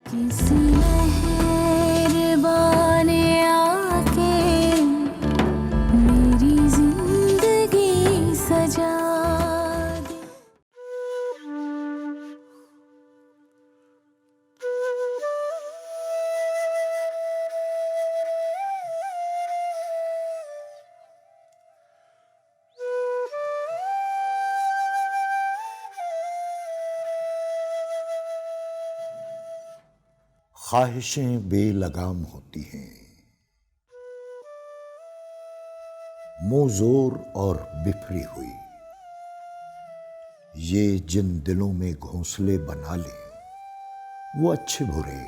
किसी मेहरबान ने आके मेरी जिंदगी सजा दी। ख्वाहिशें बेलगाम होती हैं, मुंह जोर और बिफरी हुई। ये जिन दिलों में घोंसले बना लें, वो अच्छे बुरे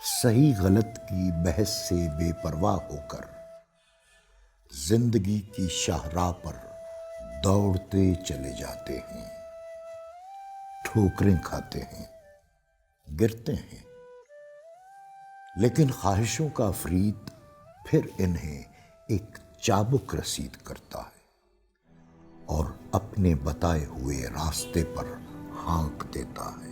सही गलत की बहस से बेपरवाह होकर जिंदगी की शाहराह पर दौड़ते चले जाते हैं, ठोकरें खाते हैं, गिरते हैं, लेकिन ख्वाहिशों का अफरीद फिर इन्हें एक चाबुक रसीद करता है और अपने बताए हुए रास्ते पर हाँक देता है।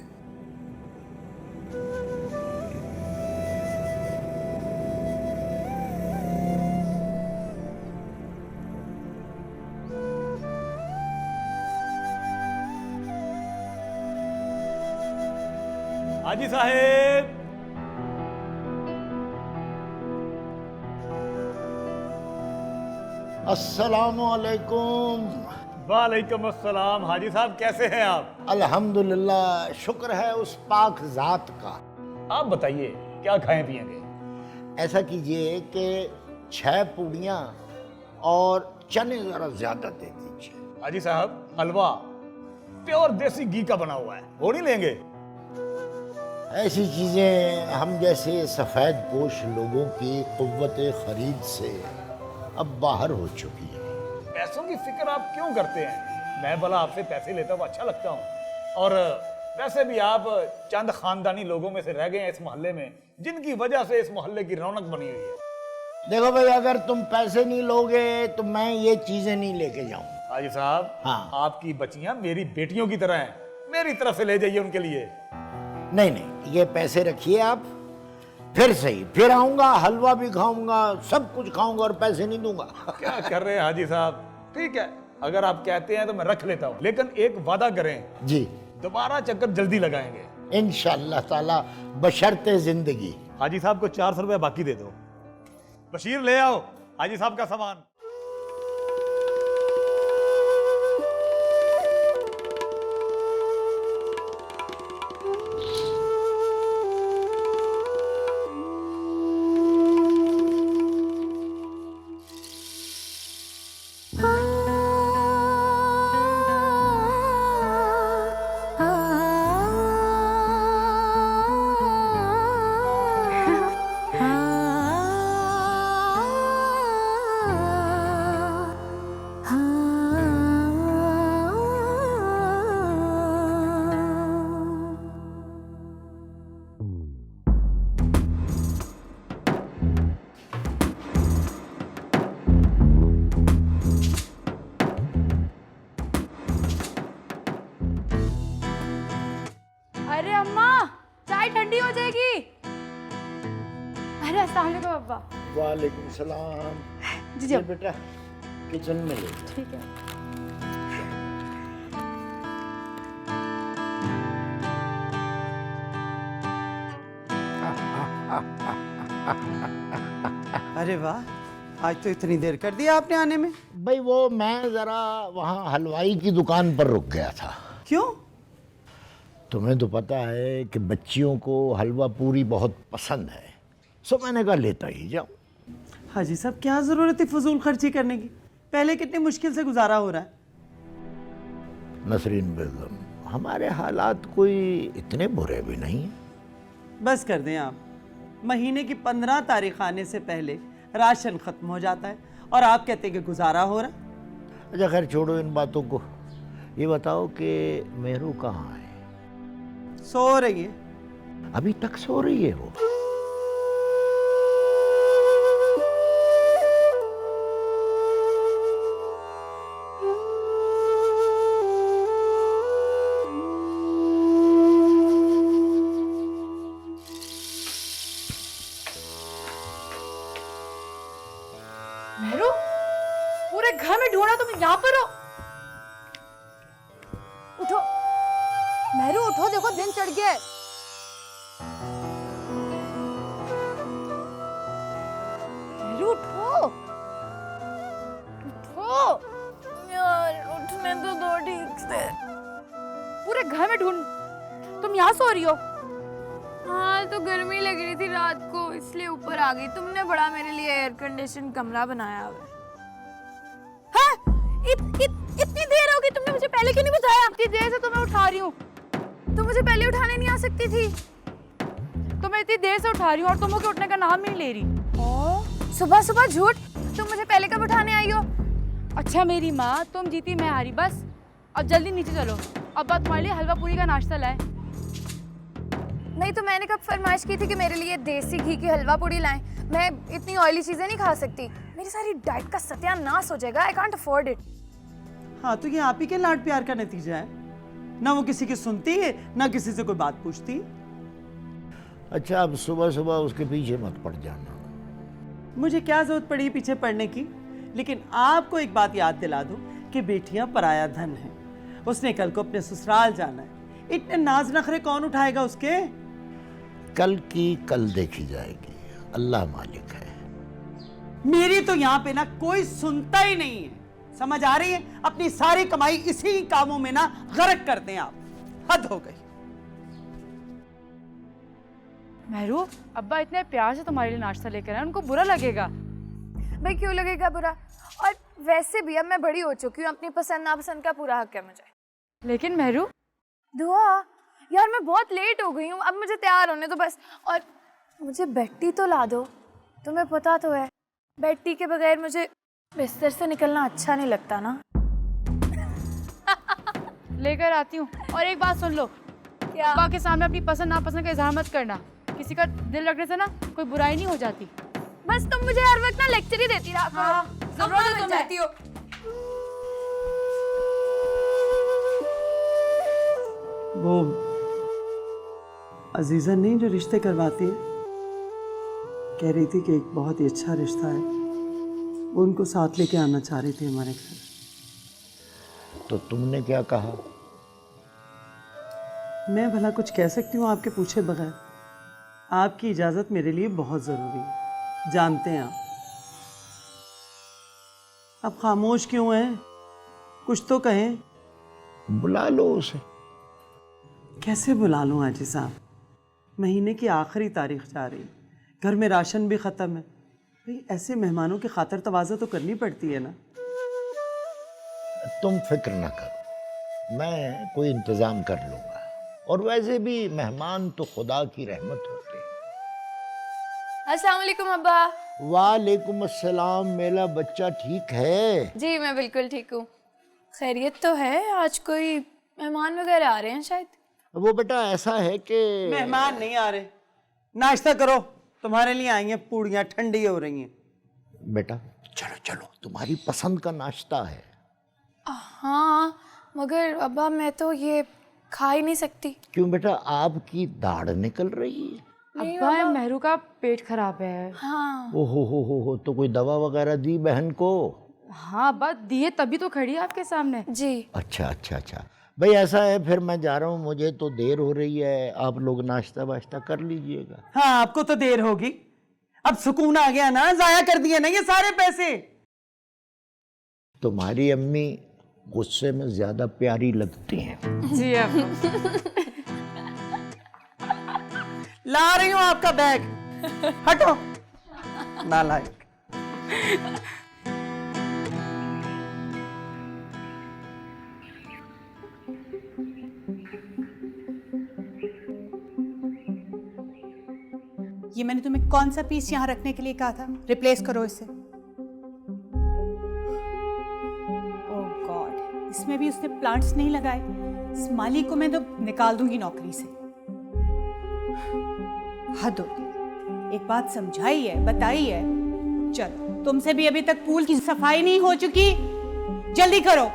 हाजी साहेब, अस्सलामुअलैकुम। वालेकुम अस्सलाम। हाजी साहब कैसे हैं आप? अल्हम्दुलिल्लाह, शुक्र है उस पाक जात का। आप बताइए क्या खाएं पिएंगे? ऐसा कीजिए कि 6 पूड़ियाँ और चने जरा ज्यादा दे दीजिए। हाजी साहब हलवा प्योर देसी घी का बना हुआ है, वो नहीं लेंगे? ऐसी चीजें हम जैसे सफेद पोश लोगों की कुव्वत खरीद से अब बाहर हो चुकी है। पैसों की फिक्र आप क्यों करते हैं? मैं भला आपसे पैसे लेता हुआ अच्छा लगता हूँ। और वैसे भी आप चंद खानदानी लोगों में से रह गए हैं इस मोहल्ले में, जिनकी वजह से इस मोहल्ले की रौनक बनी हुई है। देखो भाई, अगर तुम पैसे नहीं लोगे तो मैं ये चीजें नहीं लेके जाऊंगा। हाजी साहब, हाँ। आपकी बच्चियां मेरी बेटियों की तरह हैं, मेरी तरफ से ले जाइए उनके लिए। नहीं नहीं, ये पैसे रखिए आप, फिर सही, फिर आऊंगा, हलवा भी खाऊंगा, सब कुछ खाऊंगा और पैसे नहीं दूंगा। क्या कर रहे हैं हाजी साहब? ठीक है, अगर आप कहते हैं तो मैं रख लेता हूँ, लेकिन एक वादा करें, जी, दोबारा चक्कर जल्दी लगाएंगे। इंशाअल्लाह ताला, बशर्ते जिंदगी। हाजी साहब को 400 रुपया बाकी दे दो। बशीर ले आओ हाजी साहब का सामान। अरे अम्मा, चाय ठंडी हो जाएगी। अरे अस्सलाम वालेकुम अब्बा। वालेकुम सलाम। जी जी ये बेटा किचन में ले जाओ। ठीक है। अरे वाह, आज तो इतनी देर कर दिया आपने आने में। भाई वो मैं जरा वहाँ हलवाई की दुकान पर रुक गया था। क्यों? तुम्हें तो पता है कि बच्चियों को हलवा पूरी बहुत पसंद है, सो मैंने कहा लेता ही जाऊं। हाजी साहब क्या जरूरत है फजूल खर्ची करने की? पहले कितनी मुश्किल से गुजारा हो रहा है। नसरीन बेगम, हमारे हालात कोई इतने बुरे भी नहीं हैं। बस कर दें आप, महीने की 15 तारीख आने से पहले राशन खत्म हो जाता है और आप कहते हैं कि गुजारा हो रहा है। अच्छा खैर छोड़ो इन बातों को, ये बताओ कि मेहरू कहाँ है? सो रही है। अभी तक सो रही है वो? ढूंढा, तुम यहाँ पर हो। उठो मेहरू, उठो, देखो दिन चढ़ गया है। मेहरू उठो, उठो यार, उठने तो दो ठीक से। पूरे घर में ढूंढ, तुम यहाँ सो रही हो। हाँ तो गर्मी लग रही थी रात को, इसलिए ऊपर आ गई। तुमने बड़ा मेरे लिए एयर कंडीशन कमरा बनाया हुआ है। इतनी देर हो गई, तुमने मुझे पहले क्यों नहीं बताया? इतनी देर से तुम्हें उठा रही हूँ। तुम मुझे पहले उठाने नहीं आ सकती थी? तो मैं इतनी देर से उठा रही हूँ और तुम के उठने का नाम ही नहीं ले रही। ओ सुबह सुबह झूठ। तुम मुझे पहले कब उठाने आई हो? अच्छा मेरी माँ, तुम जीती मैं हारी, बस अब जल्दी नीचे चलो। अब्बा तुम्हारे लिए हलवा पूरी का नाश्ता लाए। नहीं तो मैंने कब फरमाइश की थी कि मेरे लिए देसी घी की हलवा पूड़ी लाएं? मैं इतनी ऑयली चीजें नहीं खा सकती, मेरी सारी डाइट का सत्यानाश हो जाएगा। I can't afford it. हाँ तो ये आप ही के लाड प्यार का नतीजा है ना। वो किसी की सुनती है ना किसी से कोई बात पूछती। अच्छा, अब सुबह सुबह उसके पीछे मत पड़ जाना। मुझे क्या जरूरत पड़ी पीछे पड़ने की, लेकिन आपको एक बात याद दिला दूं कि बेटियां पराया धन है। उसने कल को अपने ससुराल जाना है, इतने नाज नखरे कौन उठाएगा उसके? कल की कल देखी जाएगी, अल्लाह मालिक है। मेरी तो यहाँ पे ना कोई सुनता ही नहीं है, समझ आ रही है? अपनी सारी कमाई इसी कामों में ना गर्क करते हैं आप। हद हो गई। मेहरू, अब्बा इतने प्यार से तुम्हारे लिए नाश्ता लेकर आए, उनको बुरा लगेगा। भाई क्यों लगेगा बुरा? और वैसे भी अब मैं बड़ी हो चुकी हूँ, अपनी पसंद नापसंद का पूरा हक है मुझे। लेकिन मेहरू, दुआ यार, मैं बहुत लेट हो गई हूँ, अब मुझे तैयार होने दो बस। और मुझे बेड टी तो ला दो, तुम्हें पता तो है बेड टी के बगैर मुझे बिस्तर से निकलना अच्छा नहीं लगता ना। लेकर आती हूँ। और एक बात सुन लो, क्या? अब्बा के सामने अपनी पसंद नापसंद का इजहार मत करना। किसी का दिल रखने से ना कोई बुराई नहीं हो जाती। बस तुम मुझे हर वक्त ना लेक्चर ही देती रहा करो। हाँ, जरूरत अम्मा बन तुम्हें। जाती हो। वो अजीजा नहीं जो रिश्ते करवाती है, कह रही थी कि एक बहुत ही अच्छा रिश्ता है, वो उनको साथ लेके आना चाह रही थी हमारे घर। तो तुमने क्या कहा? मैं भला कुछ कह सकती हूँ आपके पूछे बगैर? आपकी इजाजत मेरे लिए बहुत जरूरी है, जानते हैं आप। अब खामोश क्यों हैं? कुछ तो कहें। बुला लो उसे। कैसे बुला लूं आजी साहब? महीने की आखिरी तारीख जा रही, घर में राशन भी ख़त्म है। भाई ऐसे मेहमानों की खातर तवाज़ा तो करनी पड़ती है ना। तुम फिक्र ना करो, मैं कोई इंतज़ाम कर लूँगा। और वैसे भी मेहमान तो खुदा की रहमत होते हैं। अस्सलाम वालेकुम अब्बा। वालेकुम अस्सलाम। मेरा बच्चा ठीक है? जी मैं बिल्कुल ठीक हूँ। खैरियत तो है? आज कोई मेहमान वगैरह आ रहे हैं शायद? वो बेटा ऐसा है कि मेहमान नहीं आ रहे, नाश्ता करो, तुम्हारे लिए आई हैं पूड़ियाँ, ठंडी हो रही हैं। बेटा चलो चलो, तुम्हारी पसंद का नाश्ता है। हाँ मगर अब्बा मैं तो ये खा ही नहीं सकती। क्यों बेटा, आपकी दाढ़ निकल रही है? अब्बा मेहरू का पेट खराब है। हाँ हो, तो कोई दवा वगैरह दी बहन को? हाँ अब्बा दिए, तभी तो खड़ी है आपके सामने। जी। अच्छा, भाई ऐसा है, फिर मैं जा रहा हूँ, मुझे तो देर हो रही है। आप लोग नाश्ता वाश्ता कर लीजिएगा। हाँ आपको तो देर होगी, अब सुकून आ गया ना, जाया कर दिए ना ये सारे पैसे। तुम्हारी अम्मी गुस्से में ज्यादा प्यारी लगती हैं। जी अब्बा। ला रही हूँ आपका बैग, हटो नालायक। ये मैंने तुम्हें कौन सा पीस यहाँ रखने के लिए कहा था? रिप्लेस करो इसे। ओह गॉड, इसमें भी उसने प्लांट्स नहीं लगाए। इस माली को मैं तो निकाल दूंगी नौकरी से। हद होती है। एक बात समझाई है, बताई है। चलो, तुमसे भी अभी तक पूल की सफाई नहीं हो चुकी, जल्दी करो।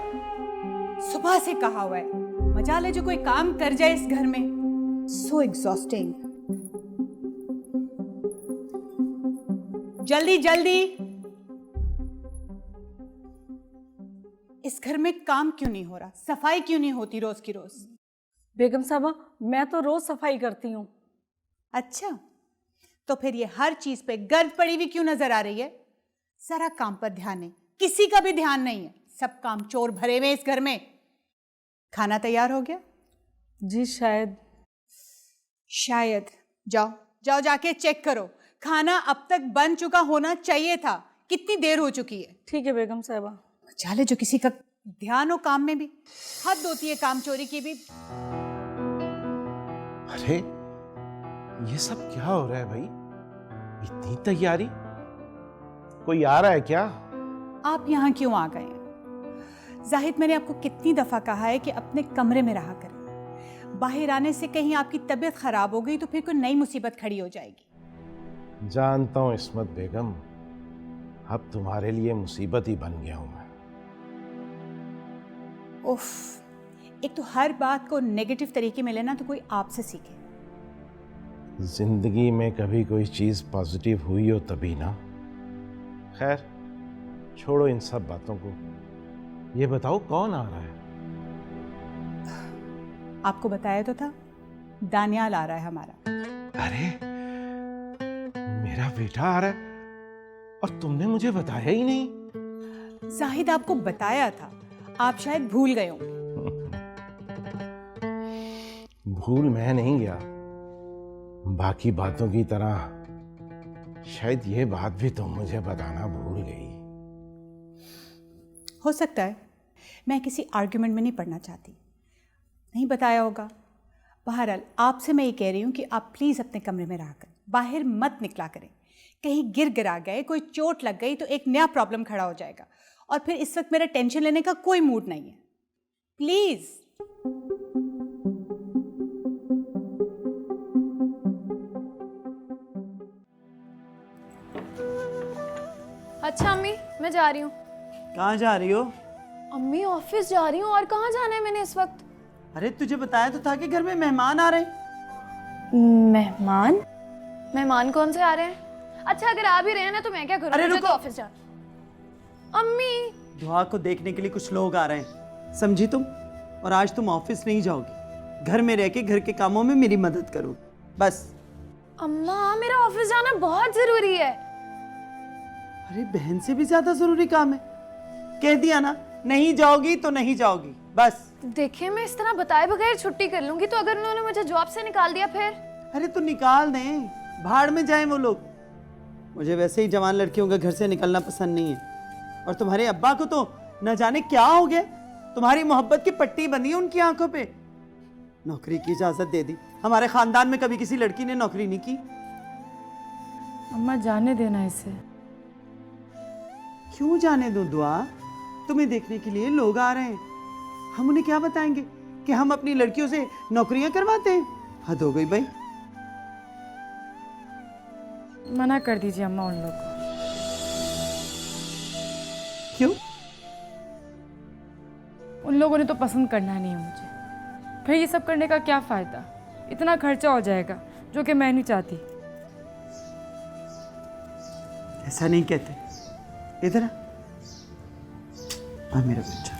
सुबह से कहा हुआ है, मजाल है जो कोई काम कर जाए इस घर में। सो एग्जॉस्टिंग। जल्दी जल्दी। घर में काम क्यों नहीं हो रहा, सफाई क्यों नहीं होती रोज की रोज? बेगम साहबा, मैं तो रोज सफाई करती हूँ। अच्छा, तो फिर ये हर चीज पे गर्द पड़ी हुई क्यों नजर आ रही है? सारा काम पर ध्यान है, किसी का भी ध्यान नहीं है। सब काम चोर भरे हुए इस घर में। खाना तैयार हो गया? जी शायद। शायद। जाओ जाओ जाके चेक करो, खाना अब तक बन चुका होना चाहिए था। कितनी देर हो चुकी है? ठीक है बेगम साहबा। चाले जो किसी का ध्यान हो काम में भी, हद होती है काम चोरी की भी। अरे ये सब क्या हो रहा है भाई? इतनी तैयारी? कोई आ रहा है क्या? आप यहाँ क्यों आ गए हैं? जाहिद, मैंने आपको कितनी दफा कहा है कि अपने कमरे में रहा करें। बाहर आने से कहीं आपकी तबीयत खराब हो गई तो फिर कोई नई मुसीबत खड़ी हो जाएगी। जानता हूं इस्मत बेगम, अब तुम्हारे लिए मुसीबत ही बन गया हूं मैं। उफ, एक तो हर बात को नेगेटिव तरीके में लेना तो कोई आपसे सीखे। जिंदगी में कभी कोई चीज पॉजिटिव हुई हो तभी ना। खैर छोड़ो इन सब बातों को, ये बताओ कौन आ रहा है? आपको बताया तो था, दानियाल आ रहा है हमारा। अरे मेरा बेटा आ रहा है और तुमने मुझे बताया ही नहीं। जाहिद, आपको बताया था, आप शायद भूल गए होंगे। भूल मैं नहीं गया, बाकी बातों की तरह शायद ये बात भी तुम मुझे बताना भूल गई। हो सकता है, मैं किसी आर्ग्यूमेंट में नहीं पढ़ना चाहती, नहीं बताया होगा। बहरहाल आपसे मैं ये कह रही हूँ कि आप प्लीज़ अपने कमरे में रहकर बाहर मत निकला करें। कहीं गिर गिरा गए, कोई चोट लग गई तो एक नया प्रॉब्लम खड़ा हो जाएगा, और फिर इस वक्त मेरा टेंशन लेने का कोई मूड नहीं है। प्लीज़। अच्छा अम्मी, मैं जा रही हूँ। कहाँ जा रही हो? अम्मी ऑफिस जा रही हूँ। और कहाँ जाना है मैंने इस वक्त? अरे तुझे बताया तो था कि घर में मेहमान आ रहे हैं। मेहमान? मेहमान कौन से आ रहे हैं? अच्छा, अगर आ भी रहे हैं ना तो मैं क्या करूँ? अरे मुझे रुको। तो ऑफिस जा। अम्मी, दुआ को देखने के लिए कुछ लोग आ रहे हैं, समझी तुम? और आज तुम ऑफिस नहीं जाओगी, घर में रह के घर के कामों में मेरी मदद करो बस। अम्मा मेरा ऑफिस जाना बहुत जरूरी है। अरे बहन से भी ज्यादा जरूरी काम है। कह दिया ना, नहीं जाओगी तो नहीं जाओगी बस। देखिए, मैं इस तरह बताए बगैर छुट्टी कर लूंगी तो अगर उन्होंने मुझे जॉब से निकाल दिया फिर? अरे तो निकाल दें, भाड़ में जाएं वो लोग। मुझे वैसे ही जवान लड़कियों का घर से निकलना पसंद नहीं है। और तुम्हारे अब्बा को तो न जाने क्या हो गया, तुम्हारी मोहब्बत की पट्टी बंधी है उनकी आंखों पे। नौकरी की इजाजत दे दी। हमारे खानदान में कभी किसी लड़की ने नौकरी नहीं की। अम्मा जाने देना इसे। क्यों जाने दो दुआ? तुम्हें देखने के लिए लोग आ रहे हैं, हम उन्हें क्या बताएंगे कि हम अपनी लड़कियों से नौकरियां करवाते हैं? हद हो गई भाई। मना कर दीजिए अम्मा उन लोगों को। क्यों? उन लोगों ने तो पसंद करना नहीं है मुझे, फिर ये सब करने का क्या फ़ायदा? इतना खर्चा हो जाएगा जो कि मैं नहीं चाहती। ऐसा नहीं कहते। इधर आ मेरा बच्चा।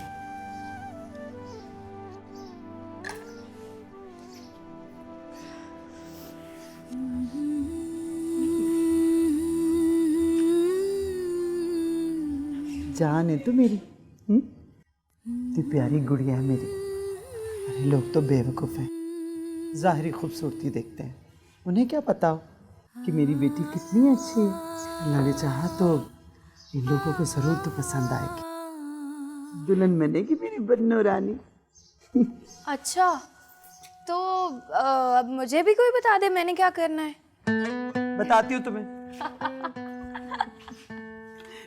जान है तू मेरी, इतनी प्यारी गुड़िया है मेरी। अरे लोग तो बेवकूफ़ हैं, ज़ाहिरी खूबसूरती देखते हैं, उन्हें क्या पता हो कि मेरी बेटी कितनी अच्छी है। अल्लाह ने चाहा तो इन लोगों को ज़रूर तो पसंद आएगी। दुल्हन बनेगी मेरी बन्नो रानी। अच्छा, तो अब मुझे भी कोई बता दे मैंने क्या करना है। बताती हूँ तुम्हें।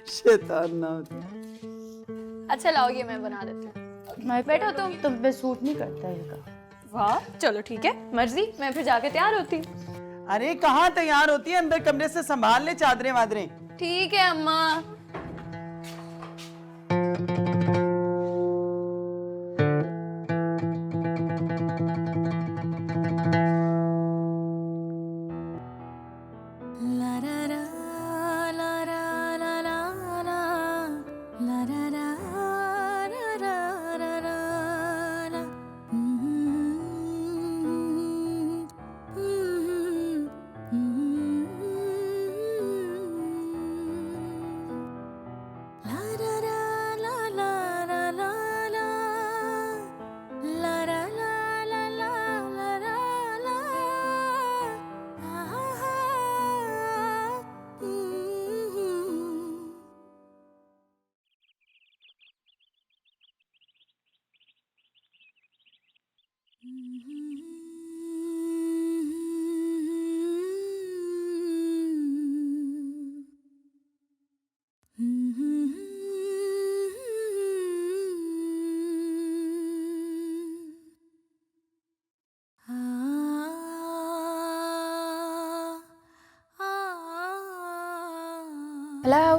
शैतान ना होता। अच्छा लाओ, ये मैं बना देती हूँ। मैं बैठो तुम पे सूट नहीं करता इनका। वाह, चलो ठीक है, मर्जी। मैं फिर जाके तैयार होती हूँ। अरे कहाँ तैयार होती है, अंदर कमरे से संभाल ले चादरें वादरें। ठीक है अम्मा। ला रा ला ला ला ला रा रा रा रा हेलो।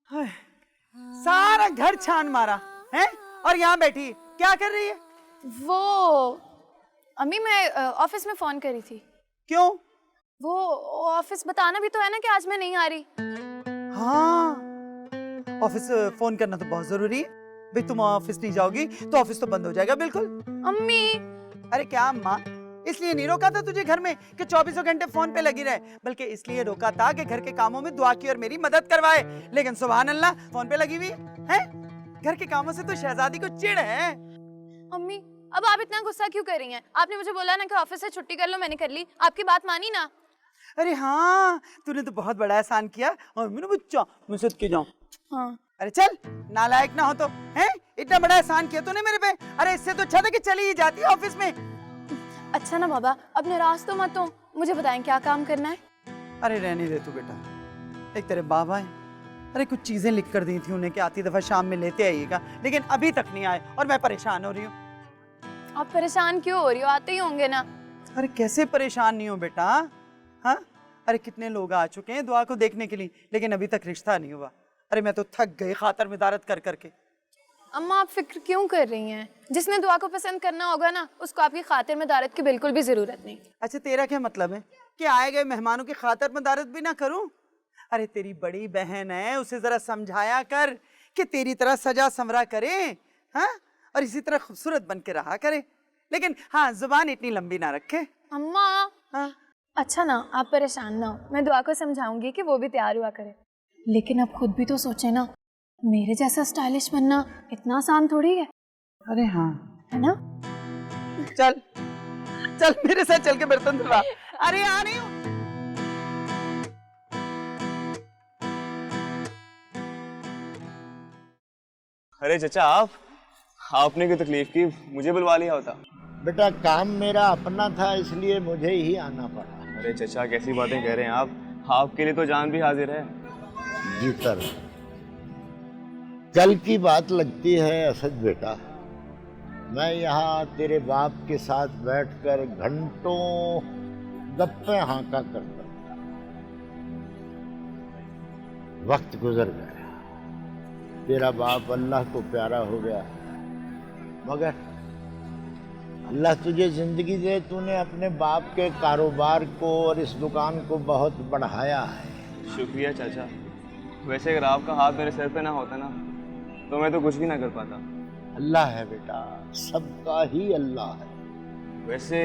हाय, सारा घर छान मारा है और यहाँ बैठी क्या कर रही है? वो अम्मी, मैं ऑफिस में फोन करी थी। क्यों? वो ऑफिस बताना भी तो है ना कि आज मैं नहीं आ रही। हाँ, ऑफिस फोन करना तो बहुत जरूरी है भाई। तुम ऑफिस नहीं जाओगी तो ऑफिस तो बंद हो जाएगा बिल्कुल। अम्मी, अरे क्या अम्मा, इसलिए नहीं रोका था तुझे घर में कि 24 घंटे फोन पे लगी रहे, बल्कि इसलिए रोका था कि घर के कामों में दुआ की और मेरी मदद करवाए। लेकिन सुभान अल्लाह, फोन पे लगी हुई है। घर के कामों से तो शहजादी को चिढ़ है। अम्मी, अब आप इतना गुस्सा क्यों कर रही हैं? आपने मुझे बोला ना कि ऑफिस से छुट्टी कर लो, मैंने कर ली। आपकी बात मानी ना। अरे हाँ, तूने तो बहुत बड़ा एहसान किया और मैंने बच्चा मैं सद के जाऊं। हाँ। अरे चल, नालायक ना हो तो हैं? इतना बड़ा एहसान किया तूने मेरे पे। अरे इससे तो अच्छा था कि चली ही जाती ऑफिस में। अच्छा ना बाबा, अब नाराज तो मत हो। मुझे बताएं क्या काम करना है। अरे रहने दे तू बेटा, एक तेरे बाबा है। अरे कुछ चीजें लिख कर दी थी उन्हें कि आती दफा शाम में लेते आइएगा, लेकिन अभी तक नहीं आए और मैं परेशान हो रही हूँ। आप परेशान क्यों हो रही हो? आते ही होंगे ना। अरे कैसे परेशान नहीं हो बेटा? हाँ, अरे कितने लोग आ चुके हैं दुआ को देखने के लिए, लेकिन अभी तक रिश्ता नहीं हुआ। अरे मैं तो थक गई खातर मिदारत कर करके। अम्मा, आप फिक्र क्यों कर रही हैं? जिसने दुआ को पसंद करना होगा ना, उसको आपकी खातिर मदारत की बिल्कुल भी जरूरत नहीं। अच्छा, तेरा क्या मतलब है कि आए गए मेहमानों की खातिर मदारत भी ना करूं? अरे तेरी बड़ी बहन है, उसे जरा समझाया कर कि तेरी तरह सजा संवरा करे, हाँ, और इसी तरह खूबसूरत बन के रहा करे। लेकिन हाँ, जुबान इतनी लंबी ना रखे। अम्मा, हाँ, अच्छा ना, आप परेशान ना हो, मैं दुआ को समझाऊंगी कि वो भी तैयार हुआ करे। लेकिन अब खुद भी तो सोचे ना, मेरे जैसा स्टाइलिश बनना इतना आसान थोड़ी है। अरे हाँ, है ना? चल चल मेरे साथ चल के बर्तन धुलवा। अरे आ रही हूँ। अरे चचा, आपने क्यों तकलीफ की? मुझे बुलवा लिया होता। बेटा काम मेरा अपना था, इसलिए मुझे ही आना पड़ा। अरे चचा, कैसी बातें कह रहे हैं आप? आपके लिए तो जान भी हाजिर है। जी सर, कल की बात लगती है असद बेटा। मैं यहाँ तेरे बाप के साथ बैठकर घंटों गप्पे हाँका करता। वक्त गुजर गया, तेरा बाप अल्लाह को प्यारा हो गया, मगर अल्लाह तुझे जिंदगी दे, तूने अपने बाप के कारोबार को और इस दुकान को बहुत बढ़ाया है। शुक्रिया चाचा। वैसे अगर आपका हाथ मेरे सर पे ना होता ना, तो मैं तो कुछ भी ना कर पाता। अल्लाह है बेटा, सबका ही अल्लाह है। वैसे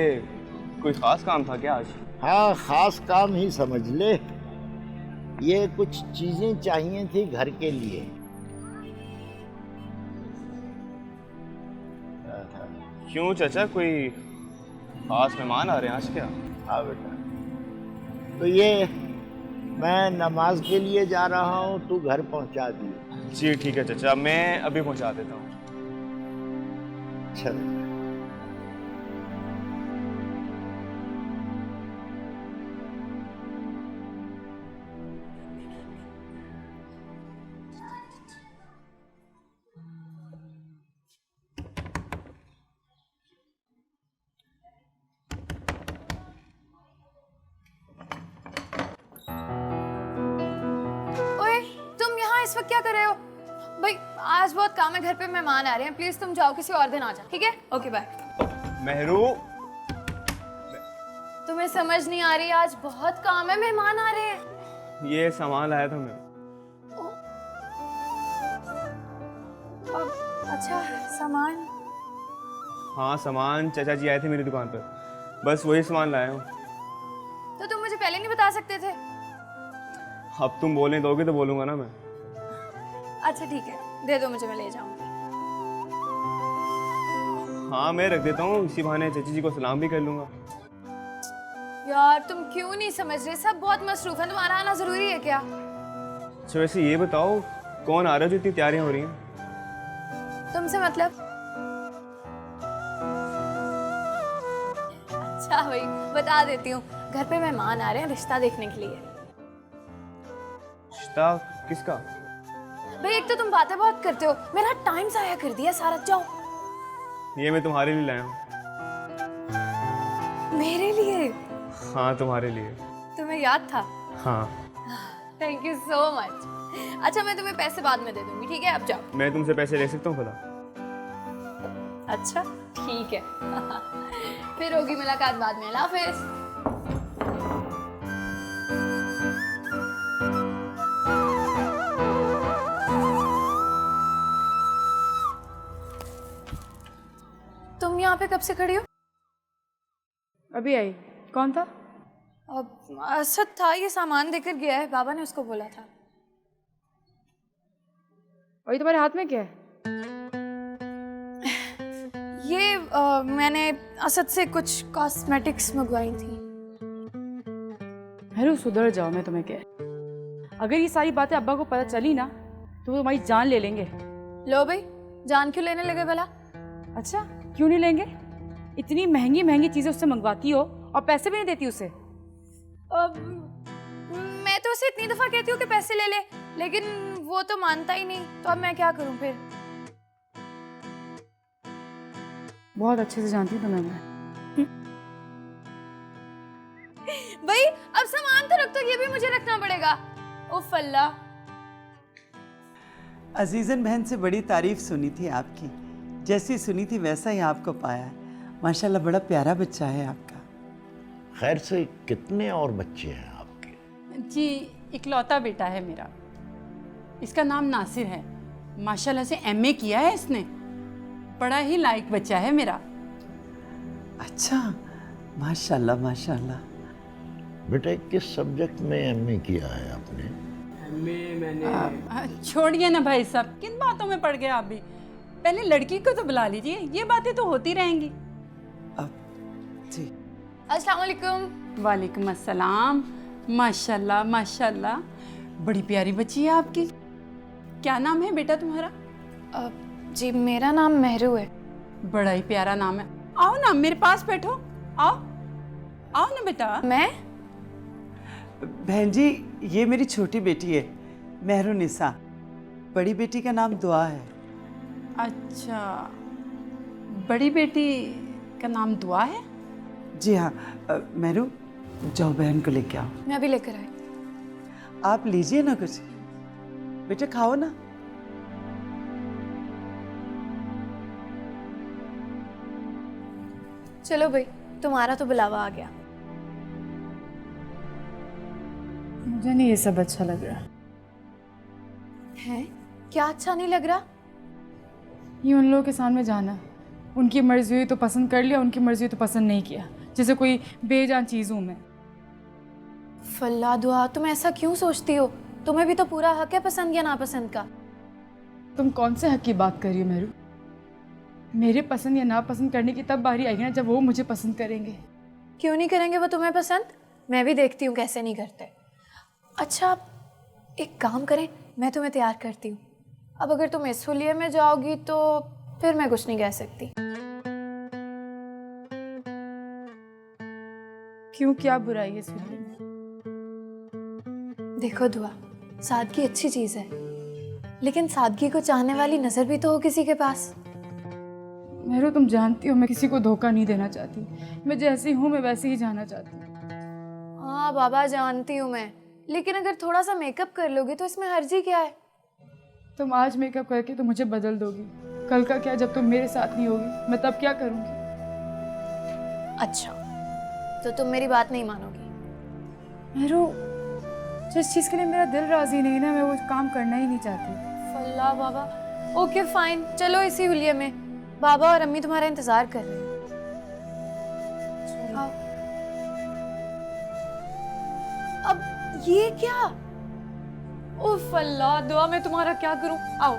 कोई खास काम था क्या आज? हाँ, खास काम ही समझ ले। ये कुछ चीजें चाहिए थी घर के लिए। क्यों चाचा, कोई खास मेहमान आ रहे हैं आज क्या? हाँ बेटा, तो ये मैं नमाज के लिए जा रहा हूँ, तू घर पहुँचा दिए। जी ठीक है चाचा, मैं अभी पहुँचा देता हूँ। चल। इस वक्त क्या कर रहे हो? भाई आज बहुत काम है, घर पे मेहमान आ रहे हैं, प्लीज तुम जाओ, किसी और दिन आ जाओ, ठीक है? Okay bye. मेहरू, तुम्हें समझ नहीं आ रही? आज बहुत काम है, मेहमान आ रहे हैं। ये सामान लाया था मैं। अच्छा, सामान? हाँ सामान, चाचा जी आए थे मेरी दुकान पर, बस वही सामान लाया हूँ। तो तुम मुझे पहले नहीं बता सकते थे? अब तुम बोलने दोगे तो बोलूँगा ना मैं। अच्छा ठीक है, दे दो मुझे, मैं ले जाऊंगी। हाँ मैं रख देता हूँ, इसी बहाने चाची जी को सलाम भी कर लूँगा। यार तुम क्यों नहीं समझ रहे? सब बहुत मसरूफ हैं, तुम्हारा आना जरूरी है क्या? अच्छा वैसे ये बताओ, कौन आ रहा है जो इतनी तैयारियां हो रही हैं? तुमसे मतलब? अच्छा भाई बता देती हूँ, घर पे मेहमान आ रहे हैं रिश्ता देखने के लिए। रिश्ता किसका? भाई एक तो तुम बातें बहुत करते हो, मेरा टाइम ज़ाया कर दिया सारा। जाओ। ये मैं तुम्हारे लिए लाया हूँ। मेरे लिए? हाँ तुम्हारे लिए। तुम्हें याद था? हाँ। Thank you so much. अच्छा मैं तुम्हें पैसे बाद में दे दूंगी, ठीक है? अब जाओ। मैं तुमसे पैसे ले सकता हूँ खुदा? अच्छा ठीक है। फिर होगी मुलाकात बाद में। अल्लाह हाफिज। तुम यहाँ पे कब से खड़ी हो? अभी आई। कौन था? अब असद था, ये सामान देकर गया है, बाबा ने उसको बोला था। और ये तुम्हारे हाथ में क्या है? ये मैंने असद से कुछ कॉस्मेटिक्स मंगवाई थी। हरू सुधर जाओ, मैं तुम्हें कह, अगर ये सारी बातें अब्बा को पता चली ना तो वो तुम्हारी जान ले लेंगे। लो भाई, जान क्यों लेने लगे भला? अच्छा क्यों नहीं लेंगे? इतनी महंगी महंगी चीजें उससे मंगवाती हो और पैसे भी नहीं देती उसे। मैं तो उसे इतनी दफा कहती हूँ कि पैसे ले ले, लेकिन वो तो मानता ही नहीं, तो अब मैं क्या करूँ फिर? बहुत अच्छे से जानती हूँ तुम्हें मैं। भाई अब सामान तो रख दो, ये भी मुझे रखना पड़ेगा। उफ अल्लाह। अजीजन बहन से बड़ी तारीफ सुनी थी आपकी, जैसी सुनी थी वैसा ही आपको पाया है। माशाल्लाह बड़ा प्यारा बच्चा है आपका। खैर से कितने और बच्चे हैं आपके? जी इकलौता बेटा है मेरा, इसका नाम नासिर है। माशाल्लाह से एमए किया है इसने, बड़ा ही लायक बच्चा है मेरा। अच्छा माशाल्लाह माशाल्लाह। बेटे किस सब्जेक्ट में एमए किया है आपने? छोड़िए ना भाई साहब, किन बातों में पड़ गए आप भी। पहले लड़की को तो बुला लीजिए, ये बातें तो होती रहेंगी। अब जी अस्सलाम वालेकुम। वालेकुम अस्सलाम। माशाल्लाह माशाल्लाह, बड़ी प्यारी बच्ची है आपकी। क्या नाम है बेटा तुम्हारा? जी मेरा नाम मेहरू है। बड़ा ही प्यारा नाम है। आओ ना मेरे पास बैठो, आओ आओ ना बेटा। मैं? बहन जी ये मेरी छोटी बेटी है मेहरुनिसा, बड़ी बेटी का नाम दुआ है। अच्छा, बड़ी बेटी का नाम दुआ है? जी हाँ। मेहरू जाओ बहन को लेके आओ। मैं अभी लेकर आई। आप लीजिए ना कुछ, बेटा खाओ ना। चलो भाई, तुम्हारा तो बुलावा आ गया। मुझे नहीं ये सब अच्छा लग रहा है। क्या अच्छा नहीं लग रहा? ये उन लोगों के सामने जाना, उनकी मर्जी हुई तो पसंद कर लिया, उनकी मर्जी हुई तो पसंद नहीं किया, जैसे कोई बेजान चीज़ हूँ मैं। फल्ला दुआ, तुम ऐसा क्यों सोचती हो? तुम्हें भी तो पूरा हक है पसंद या नापसंद का। तुम कौन से हक की बात कर रही हो मेरू? मेरे पसंद या नापसंद करने की तब बारी आएगी ना जब वो मुझे पसंद करेंगे। क्यों नहीं करेंगे वो तुम्हें पसंद? मैं भी देखती हूँ कैसे नहीं करते। अच्छा एक काम करें, मैं तुम्हें तैयार करती हूँ। अब अगर तुम इस हुलिये में जाओगी तो फिर मैं कुछ नहीं कह सकती। क्यों, क्या बुराई है इस हुलिये में? देखो दुआ, सादगी अच्छी चीज़ है, लेकिन सादगी को चाहने वाली नज़र भी तो हो किसी के पास। मेहरू तुम जानती हो मैं किसी को धोखा नहीं देना चाहती, मैं जैसी हूँ मैं वैसे ही जाना चाहती हूँ। हाँ बाबा जानती हूँ मैं, लेकिन अगर थोड़ा सा मेकअप कर लोगे तो इसमें हर्जी क्या है? तुम आज मेकअप करके तो मुझे बदल दोगी, कल का क्या जब तुम मेरे साथ नहीं होगी, मैं तब क्या करूँगी? अच्छा तो तुम मेरी बात नहीं मानोगी? मेहरू जिस चीज़ के लिए मेरा दिल राजी नहीं ना, मैं वो काम करना ही नहीं चाहती। फल्ला बाबा, ओके फाइन, चलो इसी हुलिये में। बाबा और अम्मी तुम्हारा इंतजार कर रहे हैं। आओ। अब ये क्या? उफ अल्लाह दुआ, मैं तुम्हारा क्या करूं? आओ।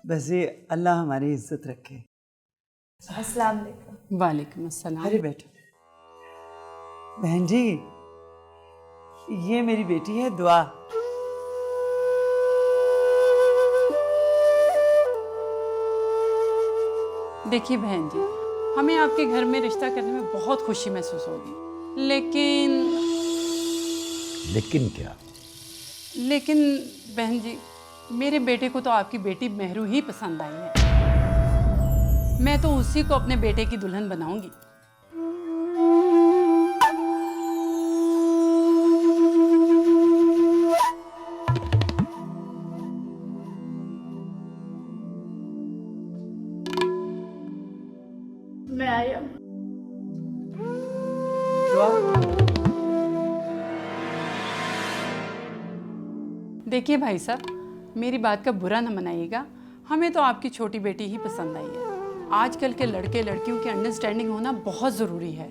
बस ये अल्लाह हमारी इज्जत रखे। अस्सलाम वालेकुम। वालेकुम अस्सलाम। अरे बैठो। बहन जी ये मेरी बेटी है दुआ। देखिए बहन जी, हमें आपके घर में रिश्ता करने में बहुत खुशी महसूस होगी, लेकिन क्या? लेकिन बहन जी, मेरे बेटे को तो आपकी बेटी मेहरू ही पसंद आई है। मैं तो उसी को अपने बेटे की दुल्हन बनाऊंगी। देखिए भाई साहब, मेरी बात का बुरा न मनाइएगा, हमें तो आपकी छोटी बेटी ही पसंद आई है। आजकल के लड़के लड़कियों की अंडरस्टैंडिंग होना बहुत ज़रूरी है।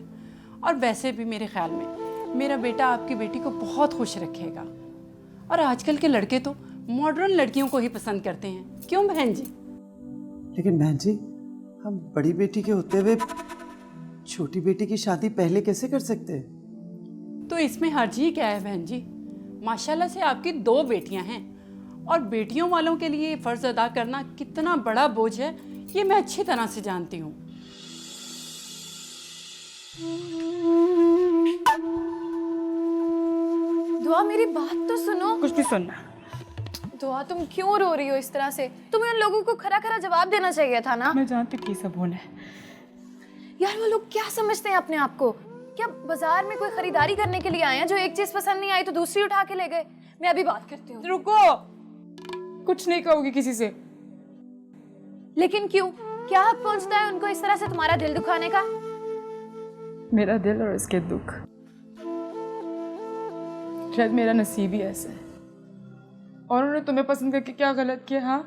और वैसे भी मेरे ख्याल में मेरा बेटा आपकी बेटी को बहुत खुश रखेगा। और आजकल के लड़के तो मॉडर्न लड़कियों को ही पसंद करते हैं, क्यों बहन जी? लेकिन बहन जी, हम बड़ी बेटी के होते हुए छोटी बेटी की शादी पहले कैसे कर सकते हैं? तो इसमें हर्ज ही क्या है बहन जी? माशाल्लाह से आपकी 2 बेटियां हैं, और बेटियों वालों के लिए फ़र्ज़ अदा करना कितना बड़ा बोझ है, ये मैं अच्छी तरह से जानती हूँ। दुआ, मेरी बात तो सुनो। कुछ भी सुनना। दुआ, तुम क्यों रो रही हो इस तरह से? तुम्हें उन लोगों को खरा खरा जवाब देना चाहिए था ना। मैं जानती हूँ सब होना है। यार, वो लोग क्या समझते हैं अपने आप को? क्या बाजार में कोई खरीदारी करने के लिए आए हैं जो एक चीज पसंद नहीं आई तो दूसरी उठा के ले गए? मैं अभी बात करती हूँ। रुको, कुछ नहीं कहोगी किसी से। लेकिन क्यों? क्या हक पहुंचता है उनको इस तरह से तुम्हारा दिल दुखाने का? मेरा दिल और इसके दुख, शायद मेरा नसीब ही ऐसा है। और उन्होंने तुम्हें पसंद करके क्या गलत किया? हाँ,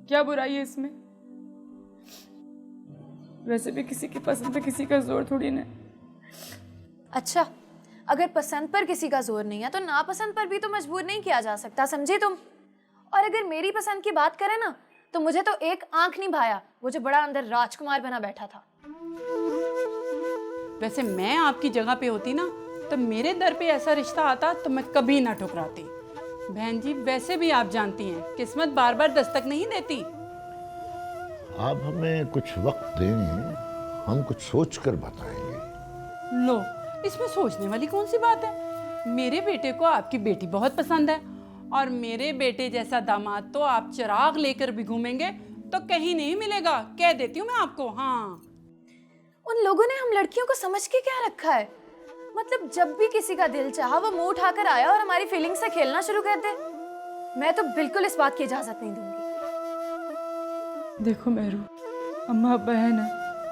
क्या बुराई है इसमें? वैसे भी किसी की पसंद पे किसी का जोर थोड़ी ना। अच्छा, अगर पसंद पर किसी का जोर नहीं है तो नापसंद पर भी तो मजबूर नहीं किया जा सकता, समझे तुम? और अगर मेरी पसंद की बात करें ना, तो मुझे तो एक आंख नहीं भाया वो जो बड़ा अंदर राजकुमार बना बैठा था। वैसे मैं आपकी जगह पे होती ना, तो मेरे दर पे ऐसा रिश्ता आता तो मैं कभी ना ठुकराती। बहन जी, वैसे भी आप जानती हैं, किस्मत बार बार दस्तक नहीं देती। आप हमें कुछ वक्त दें, हम कुछ सोच कर बताएंगे। लो, इसमें सोचने वाली कौन सी बात है? मेरे बेटे को आपकी बेटी बहुत पसंद है, और मेरे बेटे जैसा दामाद तो आप चिराग लेकर भी घूमेंगे तो कहीं नहीं मिलेगा, कह देती हूँ मैं आपको। हाँ, उन लोगों ने हम लड़कियों को समझ के क्या रखा है? मतलब जब भी किसी का दिल चाहा वो मुंह उठाकर आया और हमारी फीलिंग से खेलना शुरू कर दे। मैं तो बिल्कुल इस बात की इजाजत नहीं दूंगी। देखो मेरू, अम्मा अब्बा है ना,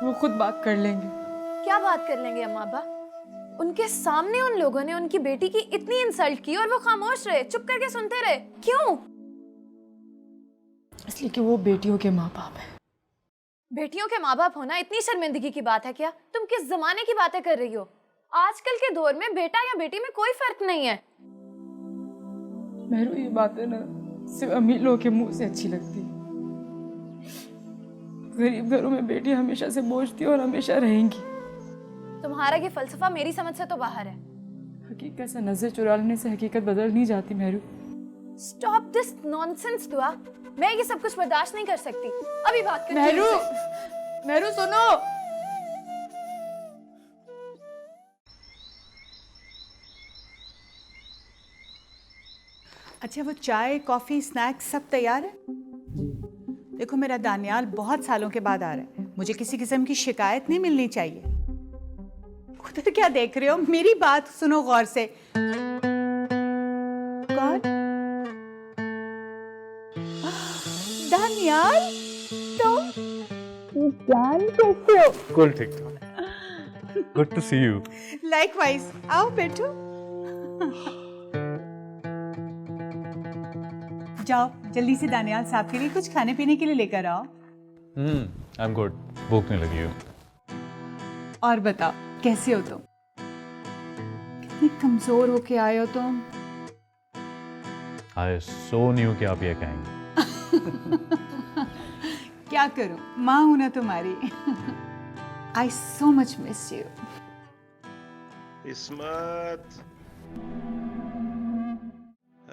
वो खुद बात कर लेंगे। क्या बात कर लेंगे अम्मा अब्बा? उनके सामने उन लोगों ने उनकी बेटी की इतनी इंसल्ट की और वो खामोश रहे, चुप करके सुनते रहे। क्यों? इसलिए कि वो बेटियों के माँ बाप हैं। बेटियों के माँ बाप होना इतनी शर्मिंदगी की बात है क्या? तुम किस जमाने की बातें कर रही हो? आजकल के दौर में बेटा या बेटी में कोई फर्क नहीं है। मेरू, ये बातें ना सिर्फ अमीर लोगों के मुंह से अच्छी लगती। गरीब घरों में बेटी हमेशा से बोझ थी और हमेशा रहेंगी। तुम्हारा ये फलसफा मेरी समझ से तो बाहर है। हकीकत से नजर चुरा लेने से हकीकत बदल नहीं जाती मेरू। स्टॉप दिस नॉनसेंस दुआ। मैं ये सब कुछ बर्दाश्त नहीं कर सकती। अभी बात करती हूँ। मेरू, मेरू सुनो। अच्छा, वो चाय कॉफ़ी स्नैक्स सब तैयार है? देखो, मेरा दानियाल बहुत सालों के बाद आ रहा है, मुझे किसी किस्म की शिकायत नहीं मिलनी चाहिए। उधर क्या देख रहे हो? मेरी बात सुनो गौर से। कौन? दानियाल, तुम जान कैसे हो? कुल ठीक ठाक। Good to see you. Likewise, आओ बैठो। जाओ जल्दी से दानियाल साहब के लिए कुछ खाने पीने के लिए लेकर आओ। आई एम गुड, भूख नहीं लगी है। और बताओ, कैसे हो तुम? कितने कमजोर होके आए हो तुम। आई सो न्यू कि आप ये कहेंगे। क्या करूं, माँ हूं ना तुम्हारी। आई सो मच मिस यू। इस्मत,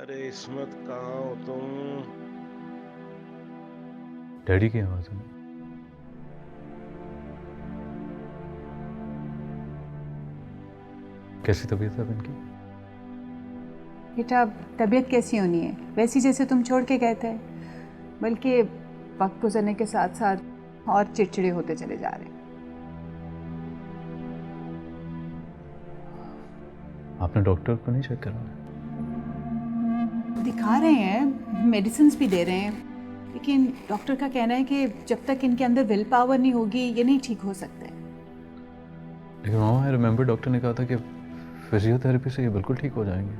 अरे इस्मत, कहाँ हो तुम? डैडी की आवाज है। कैसी तबीयत है इनकी? बेटा, तबीयत कैसी होनी है, वैसी जैसे तुम छोड़ के गए थे, बल्कि वक्त गुजरने के साथ साथ और चिड़चिड़े होते चले जा रहे हैं। आपने डॉक्टर को नहीं चेक करवाया? दिखा रहे हैं, मेडिसिन भी दे रहे हैं, लेकिन डॉक्टर का कहना है कि जब तक इनके अंदर विल पावर नहीं होगी ये नहीं ठीक हो सकते। लेकिन मामा आई रिमेम्बर डॉक्टर ने कहा था कि फिजियोथेरेपी से ये बिल्कुल ठीक हो जाएंगे।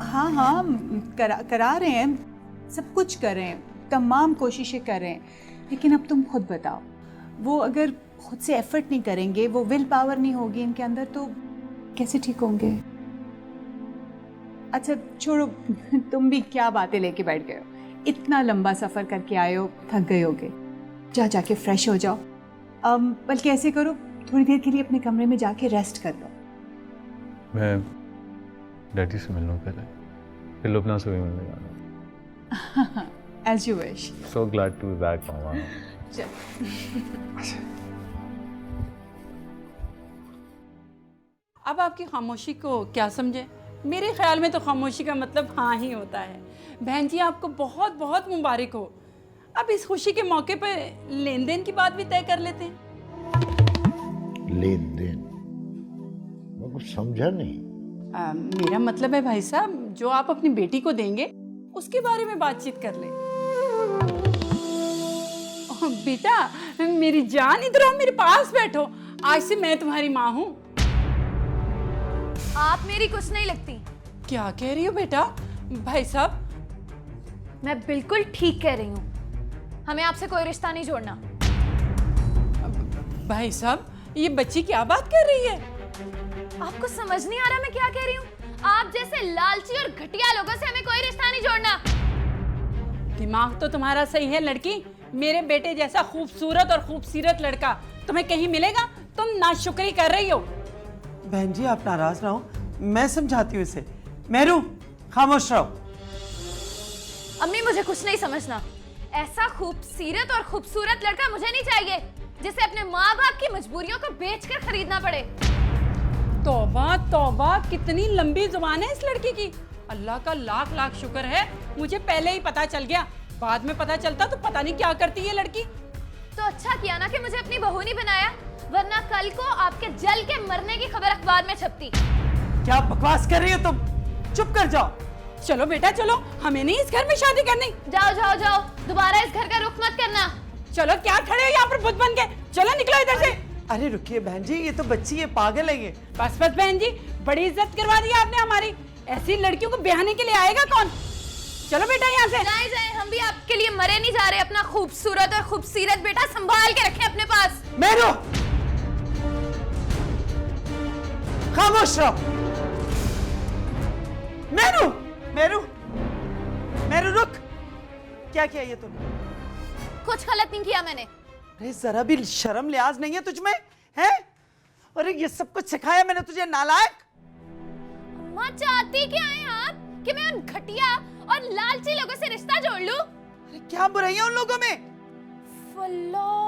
हाँ हाँ, करा रहे हैं, सब कुछ कर रहे हैं, तमाम कोशिशें कर रहे हैं। लेकिन अब तुम खुद बताओ, वो अगर खुद से एफर्ट नहीं करेंगे, वो विल पावर नहीं होगी इनके अंदर, तो कैसे ठीक होंगे? अच्छा छोड़ो, तुम भी क्या बातें लेके बैठ गए हो? इतना लंबा सफ़र करके आए हो, थक गए होगे, जाके फ्रेश हो जाओ। बल्कि ऐसे करो, थोड़ी देर के लिए अपने कमरे में जाके रेस्ट कर लो। मैं डैडी से मिलूँ पहले, फिर लुबना से भी मिलने जाना। As you wish. So glad to be back, मामा। चल। अब आपकी खामोशी को क्या समझे? मेरे ख्याल में तो खामोशी का मतलब हाँ ही होता है। बहन जी आपको बहुत बहुत मुबारक हो। अब इस खुशी के मौके पर लेन देन की बात भी तय कर लेते हैं। लेन देन? मैं कुछ समझा नहीं। मेरा मतलब है भाई साहब, जो आप अपनी बेटी को देंगे उसके बारे में बातचीत कर लें। बेटा मेरी जान, इधर आओ, मेरे पास बैठो। आज से मैं तुम्हारी माँ हूँ। आप मेरी कुछ नहीं लगती। क्या कह रही हो बेटा? भाई साहब, मैं बिल्कुल ठीक कह रही हूँ, हमें आपसे कोई रिश्ता नहीं जोड़ना। भाई साहब, ये बच्ची क्या बात कर रही है? आपको समझ नहीं आ रहा मैं क्या कह रही हूँ? आप जैसे लालची और घटिया लोगों से हमें कोई रिश्ता नहीं जोड़ना। दिमाग तो तुम्हारा सही है लड़की। मेरे बेटे जैसा खूबसूरत और खूबसूरत लड़का तुम्हें कहीं मिलेगा? तुम नाशुक्री कर रही हो। बहन जी आप नाराज ना हो, मैं समझाती हूँ इसे। मेहरू खामोश रहो। अम्मी मुझे कुछ नहीं समझना। ऐसा खूबसूरत और खूबसूरत लड़का मुझे नहीं चाहिए जिसे अपने माँ बाप की मजबूरियों को बेचकर खरीदना पड़े। तौबा तौबा, कितनी लंबी जुबान है इस लड़की की। अल्लाह का लाख लाख शुक्र है मुझे पहले ही पता चल गया। बाद में पता चलता तो पता नहीं क्या करती है लड़की। तो अच्छा किया ना कि मुझे अपनी बहू नहीं बनाया, वरना कल को आपके जल के मरने की खबर अखबार में छपती। क्या बकवास कर रही हो तुम? चुप कर जाओ। चलो बेटा चलो, हमें नहीं इस घर में शादी करनी। जाओ जाओ जाओ, दोबारा इस घर का रुख मत करना। चलो क्या खड़े हो यहाँ पर बुत बन के? चलो निकलो इधर से। अरे रुकिए बहन जी, ये तो बच्ची है, पागल है ये। बस बस बहन जी, बड़ी इज्जत करवा दी आपने हमारी। ऐसी लड़कियों को ब्याहने के लिए आएगा कौन? चलो बेटा यहाँ से। जाए जाए, हम भी आपके लिए मरे नहीं जा रहे। अपना खूबसूरत और खूबसूरत बेटा संभाल के रखें अपने पास। मेरू खामोश रहो। मेरू मेरू मेरू रुक। क्या किया ये तुमने? कुछ गलत नहीं किया मैंने। अरे जरा भी शर्म लिहाज नहीं है तुझमें, हैं? अरे ये सब कुछ सिखाया मैंने तुझे, नालायक। अम्मा चाहती क्या है आप कि मैं उन घटिया और लालची लोगों से रिश्ता जोड़ लूं? अरे क्या बुराई है उन लोगों में? फल्लाह,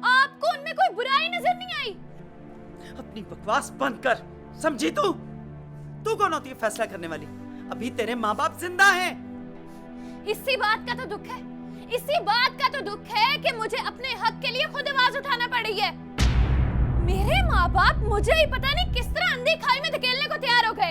आपको उनमें कोई बुराई नजर नहीं आई? अपनी बकवास बंद कर, समझी तू? तू कौन होती है फैसला करने वाली? अभी तेरे माँ बाप जिंदा हैं। इसी बात का तो दुख है, इसी बात का तो दुख है कि मुझे अपने हक के लिए खुद आवाज उठाना पड़ी है। मेरे माँ बाप मुझे ही पता नहीं किस तरह अंधी खाई में धकेलने को तैयार हो गए।